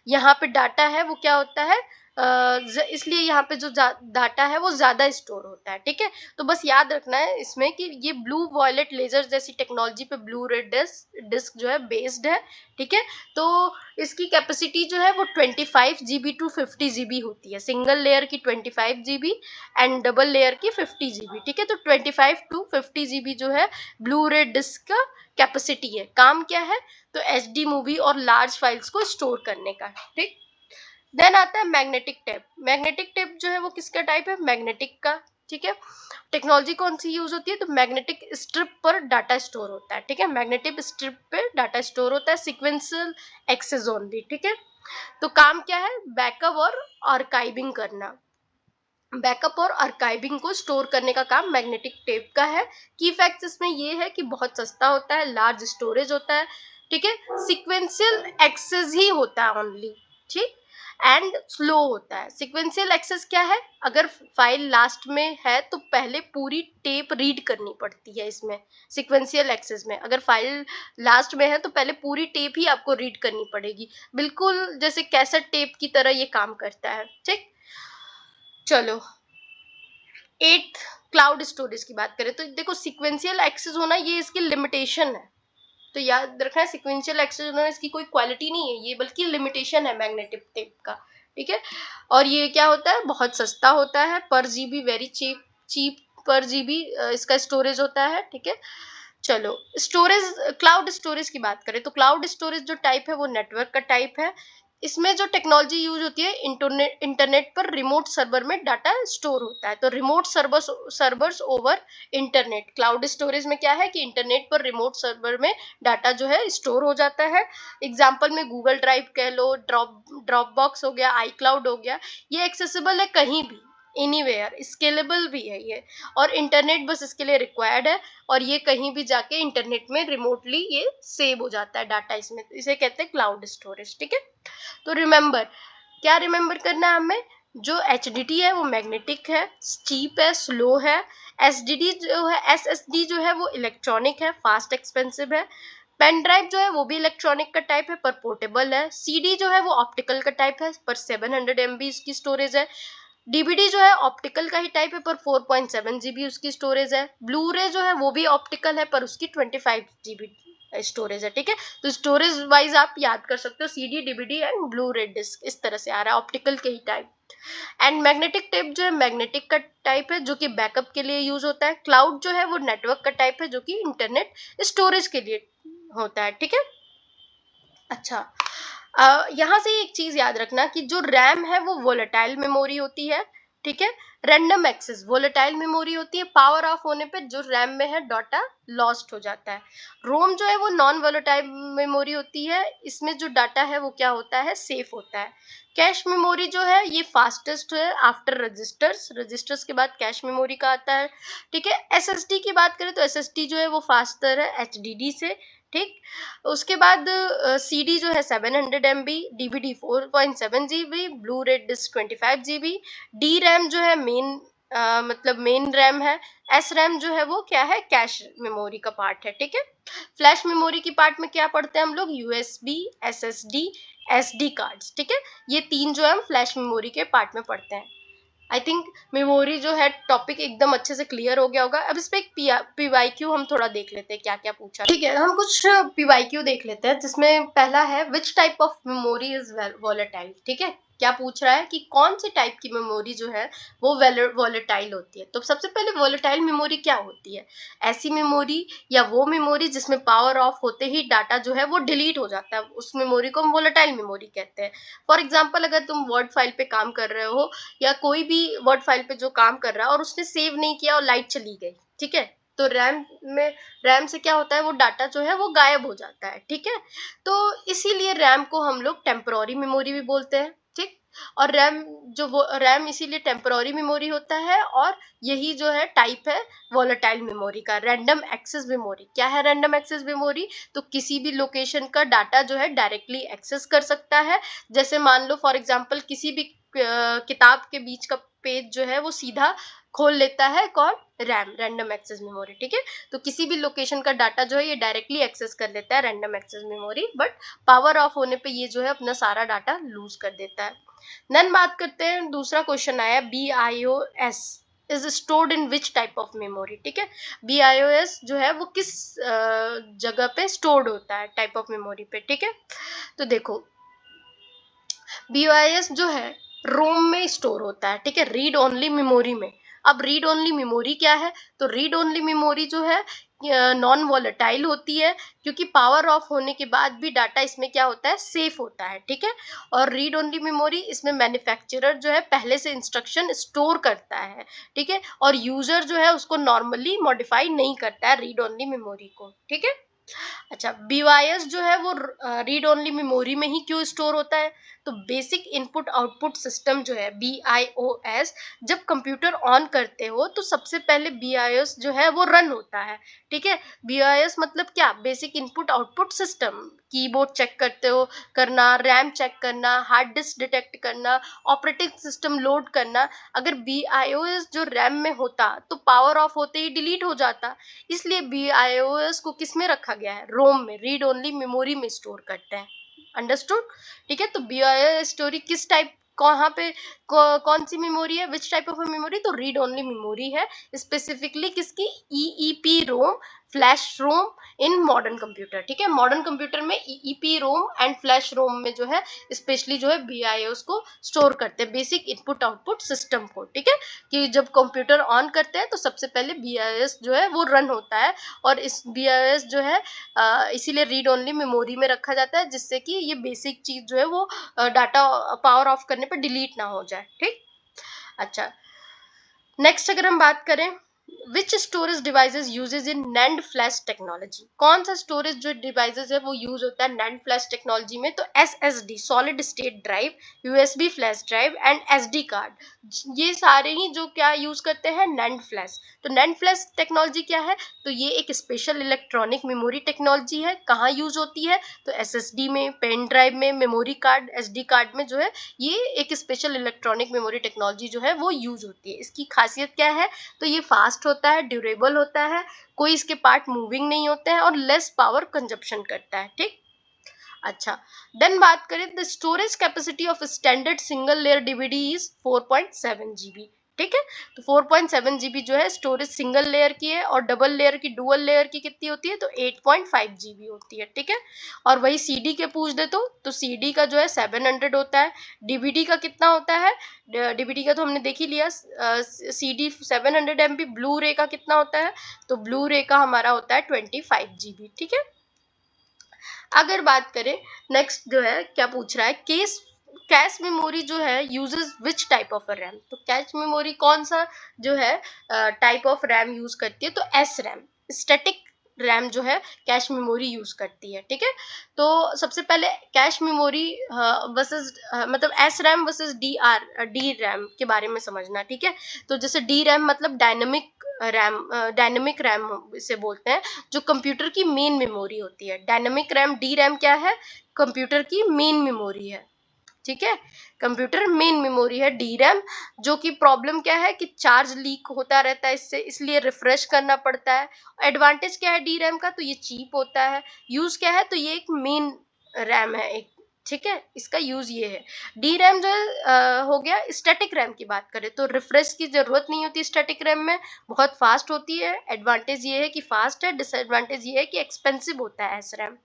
यहाँ पे डाटा है वो क्या होता है, इसलिए यहाँ पे जो डाटा है वो ज्यादा स्टोर होता है, ठीक है। तो बस याद रखना है इसमें कि ये ब्लू वायलेट लेजर जैसी टेक्नोलॉजी पे ब्लू रे डिस्क जो है बेस्ड है, ठीक है। तो इसकी कैपेसिटी जो है वो 25 GB टू 50 GB होती है, सिंगल लेयर की 25 GB एंड डबल लेयर की 50 GB, ठीक है। तो 25 टू 50 GB जो है ब्लू रे डिस्क का कैपेसिटी है। काम क्या है, तो HD मूवी और लार्ज फाइल्स को स्टोर करने का, ठीक। देन आता है मैग्नेटिक टेप, मैग्नेटिक टेप जो है वो किसका टाइप है, मैग्नेटिक का, ठीक है। टेक्नोलॉजी कौन सी यूज होती है, तो मैग्नेटिक स्ट्रिप पर डाटा स्टोर होता है, ठीक है, मैग्नेटिक स्ट्रिप पे डाटा स्टोर होता है, सीक्वेंशियल एक्सेस ओनली, ठीक है। तो काम क्या है, बैकअप और आर्काइविंग करना, बैकअप और आर्काइविंग को स्टोर करने का काम मैग्नेटिक टेप का है। की फैक्ट्स इसमें ये है कि बहुत सस्ता होता है, लार्ज स्टोरेज होता है, ठीक है, सीक्वेंशियल एक्सेस ही होता है ओनली, ठीक, एंड स्लो होता है। सीक्वेंशियल एक्सेस क्या है, अगर फाइल लास्ट में है तो पहले पूरी टेप रीड करनी पड़ती है इसमें, सीक्वेंशियल एक्सेस में अगर फाइल लास्ट में है तो पहले पूरी टेप ही आपको रीड करनी पड़ेगी, बिल्कुल जैसे कैसेट टेप की तरह ये काम करता है, ठीक। चलो 8th क्लाउड स्टोरेज की बात करें तो देखो सीक्वेंशियल एक्सेस होना ये इसकी लिमिटेशन है, तो याद रखना है सीक्वेंशियल एक्सेस होना इसकी कोई क्वालिटी नहीं है ये, बल्कि लिमिटेशन है मैग्नेटिक टेप का, ठीक है। और ये क्या होता है, बहुत सस्ता होता है, पर जीबी वेरी चीप, चीप पर जीबी इसका स्टोरेज होता है, ठीक है। चलो स्टोरेज, क्लाउड स्टोरेज की बात करें तो क्लाउड स्टोरेज जो टाइप है वो नेटवर्क का टाइप है। इसमें जो टेक्नोलॉजी यूज होती है, इंटरनेट पर रिमोट सर्वर में डाटा स्टोर होता है, तो remote servers over internet. Cloud storage में क्या है कि इंटरनेट पर रिमोट सर्वर में डाटा जो है स्टोर हो जाता है। एग्जांपल में गूगल ड्राइव कह लो, ड्रॉप बॉक्स हो गया, आई क्लाउड हो गया, ये एक्सेसिबल है कहीं भी, एनीवेयर, स्केलेबल भी है ये, और इंटरनेट बस इसके लिए रिक्वायर्ड है, और ये कहीं भी जाके इंटरनेट में रिमोटली ये सेव हो जाता है डाटा इसमें, इसे कहते हैं क्लाउड स्टोरेज। ठीक है, तो रिमेंबर, क्या रिमेंबर करना है हमें, जो HDD है वो मैग्नेटिक है, चीप है, स्लो है। SSD जो है वो इलेक्ट्रॉनिक है, फास्ट एक्सपेंसिव है। पेन ड्राइव जो है वो भी इलेक्ट्रॉनिक का टाइप है पर पोर्टेबल है। CD जो है वो ऑप्टिकल का टाइप है पर 700 MB इसकी स्टोरेज है। DVD जो है ऑप्टिकल का ही टाइप है पर 4.7 GB उसकी स्टोरेज है। ब्लू रे जो है वो भी ऑप्टिकल है पर उसकी 25 GB स्टोरेज है। ठीक है, तो स्टोरेज वाइज आप याद कर सकते हो CD, DVD एंड ब्लू रे डिस्क, इस तरह से आ रहा है, ऑप्टिकल के ही टाइप। एंड मैग्नेटिक टेप जो है मैग्नेटिक का टाइप है जो कि बैकअप के लिए यूज होता है। क्लाउड जो है वो नेटवर्क का टाइप है जो कि इंटरनेट स्टोरेज के लिए होता है। ठीक है, अच्छा, यहाँ से एक चीज याद रखना कि जो रैम है वो वोलेटाइल मेमोरी होती है। ठीक है, रैंडम एक्सेस वोलेटाइल मेमोरी होती है, पावर ऑफ होने पे जो रैम में है डाटा लॉस्ट हो जाता है। रोम जो है वो नॉन वोलेटाइल मेमोरी होती है, इसमें जो डाटा है वो क्या होता है, सेफ होता है। कैश मेमोरी जो है ये फास्टेस्ट है आफ्टर रजिस्टर्स, रजिस्टर्स के बाद कैश मेमोरी का आता है। ठीक है, SSD की बात करें तो SSD जो है वो फास्टर है HDD से। ठीक, उसके बाद CD जो है 700 MB, DVD 4.7 GB, ब्लू रे डिस्क 25 GB। डी रैम जो है मेन मतलब मेन रैम है। एस रैम जो है वो क्या है, कैश मेमोरी का पार्ट है। ठीक है, फ्लैश मेमोरी की पार्ट में क्या पढ़ते हैं हम लोग, USB, SSD, SD कार्ड्स। ठीक है, ये तीन जो है हम फ्लैश मेमोरी के पार्ट में पढ़ते हैं। आई थिंक मेमोरी जो है टॉपिक एकदम अच्छे से क्लियर हो गया होगा। अब इस पे एक PYQ हम थोड़ा देख लेते हैं क्या क्या पूछा। ठीक है, हम कुछ PYQ देख लेते हैं, जिसमें पहला है which type of memory is volatile. ठीक है, क्या पूछ रहा है कि कौन सी टाइप की मेमोरी जो है वो वोलेटाइल होती है। तो सबसे पहले वोलेटाइल मेमोरी क्या होती है, ऐसी मेमोरी या वो मेमोरी जिसमें पावर ऑफ होते ही डाटा जो है वो डिलीट हो जाता है, उस मेमोरी को हम वोलेटाइल मेमोरी कहते हैं। फॉर एग्जाम्पल, अगर तुम वर्ड फाइल पे काम कर रहे हो या कोई भी वर्ड फाइल पे जो काम कर रहा है और उसने सेव नहीं किया और लाइट चली गई, ठीक है, तो रैम से क्या होता है, वो डाटा जो है वो गायब हो जाता है। ठीक है, तो इसीलिए रैम को हम लोग टेम्पोररी मेमोरी भी बोलते हैं। ठीक, और रैम इसीलिए टेम्पोररी मेमोरी होता है, और यही जो है टाइप है वोलेटाइल मेमोरी का, रैंडम एक्सेस मेमोरी। क्या है रैंडम एक्सेस मेमोरी, तो किसी भी लोकेशन का डाटा जो है डायरेक्टली एक्सेस कर सकता है। जैसे मान लो फॉर एग्जांपल किसी भी किताब के बीच का पेज जो है वो सीधा खोल लेता है कौन, रैंडम एक्सेस मेमोरी। ठीक है, तो किसी भी लोकेशन का डाटा जो है ये डायरेक्टली एक्सेस कर लेता है random access memory, but power off होने पे ये जो है अपना सारा डाटा लूज कर देता है। देन बात करते हैं, दूसरा क्वेश्चन आया, BIOS is stored in which type of memory. ठीक है, BIOS जो है वो किस जगह पे स्टोर्ड होता है, टाइप ऑफ मेमोरी पे। ठीक है, तो देखो BIOS जो है रोम में स्टोर होता है। ठीक है, रीड ओनली मेमोरी में। अब रीड ओनली मेमोरी क्या है, तो रीड ओनली मेमोरी जो है नॉन वॉलेटाइल होती है, क्योंकि पावर ऑफ होने के बाद भी डाटा इसमें क्या होता है, सेफ होता है। ठीक है, और रीड ओनली मेमोरी इसमें मैन्युफैक्चरर जो है पहले से इंस्ट्रक्शन स्टोर करता है। ठीक है, और यूजर जो है उसको नॉर्मली मॉडिफाई नहीं करता है रीड ओनली मेमोरी को। ठीक है, अच्छा, BIOS जो है वो रीड ओनली मेमोरी में ही क्यों स्टोर होता है, तो बेसिक इनपुट आउटपुट सिस्टम जो है BIOS, जब कंप्यूटर ऑन करते हो तो सबसे पहले BIOS जो है वो रन होता है। ठीक है, BIOS मतलब क्या, basic input output system, keyboard check करते हो करना, रैम चेक करना, हार्ड डिस्क डिटेक्ट करना, ऑपरेटिंग सिस्टम लोड करना। अगर BIOS जो रैम में होता तो पावर ऑफ होते ही डिलीट हो जाता, इसलिए BIOS को किस में रखा गया है, रोम में, रीड ओनली मेमोरी में स्टोर करते हैं। अंडरस्टूड। ठीक है, तो BIOS स्टोरी किस टाइप, कहाँ पे कौन सी मेमोरी है, विच टाइप ऑफ मेमोरी, तो रीड ओनली मेमोरी है, स्पेसिफिकली किसकी, EEPROM, flash ROM in modern computer. ठीक है, मॉडर्न कंप्यूटर में EEPROM एंड फ्लैश रोम में जो है स्पेशली जो है BIOS को स्टोर करते हैं, बेसिक इनपुट आउटपुट सिस्टम को। ठीक है, कि जब कंप्यूटर ऑन करते हैं तो सबसे पहले BIOS जो है वो रन होता है, और इस BIOS जो है इसीलिए रीड ओनली मेमोरी में रखा जाता है, जिससे कि ये बेसिक चीज जो है वो डाटा पावर ऑफ करने पर डिलीट ना हो जाए। ठीक, अच्छा, नेक्स्ट अगर हम बात करें विच स्टोरेज डिवाइसेस यूजेज इन नैंड फ्लैश टेक्नोलॉजी, कौन सा स्टोरेज जो डिवाइसेस है वो यूज होता है नैंड फ्लैश टेक्नोलॉजी में? तो SSD solid state drive, USB flash drive and SD card, ये सारे ही जो क्या यूज करते हैं, नैंड फ्लैश। तो नैंड फ्लैश टेक्नोलॉजी क्या है? तो ये एक स्पेशल इलेक्ट्रॉनिक मेमोरी टेक्नोलॉजी है। कहाँ यूज होती है? तो SSD में, पेन ड्राइव में, मेमोरी कार्ड, SD कार्ड में जो है ये एक स्पेशल इलेक्ट्रॉनिक मेमोरी टेक्नोलॉजी जो है वो यूज होती है। इसकी खासियत क्या है? तो ये फास्ट होता है, ड्यूरेबल होता है, कोई इसके पार्ट मूविंग नहीं होते हैं और लेस पावर कंजप्शन करता है। ठीक, अच्छा, देन बात करें the storage capacity of standard single layer DVD is 4.7 GB। ठीक है, तो 4.7 GB जो है स्टोरेज सिंगल लेयर की है, और डबल लेयर की, डुअल लेयर की कितनी होती है? तो 8.5 GB होती है। ठीक है, और वही CD के पूछ दे तो CD का जो है 700 होता है। DVD का कितना होता है? DVD का तो हमने देख ही लिया, CD 700 MB। ब्लू रे का कितना होता है? तो ब्लू रे का हमारा होता है 25 GB। ठीक है, अगर बात करें नेक्स्ट जो है क्या पूछ रहा है, केस कैश मेमोरी जो है uses which type of RAM. तो कैश मेमोरी कौन सा जो है टाइप ऑफ रैम यूज करती है? तो एस रैम, स्टैटिक रैम जो है कैश मेमोरी यूज करती है। ठीक है, तो सबसे पहले कैश मेमोरी वर्सेस मतलब S RAM versus D RAM के बारे में समझना। ठीक है, तो जैसे डी रैम मतलब डायनेमिक रैम इसे बोलते हैं, जो कंप्यूटर की मेन मेमोरी होती है। डायनेमिक रैम, डी रैम क्या है? कंप्यूटर की मेन मेमोरी है। ठीक है, कंप्यूटर मेन मेमोरी है डी रैम, जो कि प्रॉब्लम क्या है कि चार्ज लीक होता रहता है इससे, इसलिए रिफ्रेश करना पड़ता है। एडवांटेज क्या है डी रैम का? तो ये चीप होता है। यूज क्या है? तो ये एक मेन रैम है एक। ठीक है, इसका यूज ये है। डी रैम जो है हो गया। स्टैटिक रैम की बात करें तो रिफ्रेश की जरूरत नहीं होती स्टैटिक रैम में, बहुत फास्ट होती है। एडवांटेज ये है कि फास्ट है, डिसएडवांटेज ये है कि एक्सपेंसिव होता है एस रैम।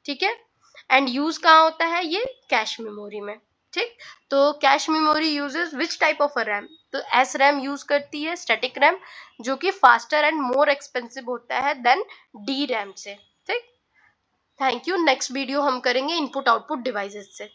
ठीक है, एंड यूज कहाँ होता है? ये कैश मेमोरी में। ठीक, तो cache memory uses which type of a RAM? तो एस रैम यूज करती है स्टैटिक रैम, जो कि फास्टर एंड मोर एक्सपेंसिव होता है देन डी रैम से। ठीक, थैंक यू। नेक्स्ट वीडियो हम करेंगे इनपुट आउटपुट डिवाइसेस से।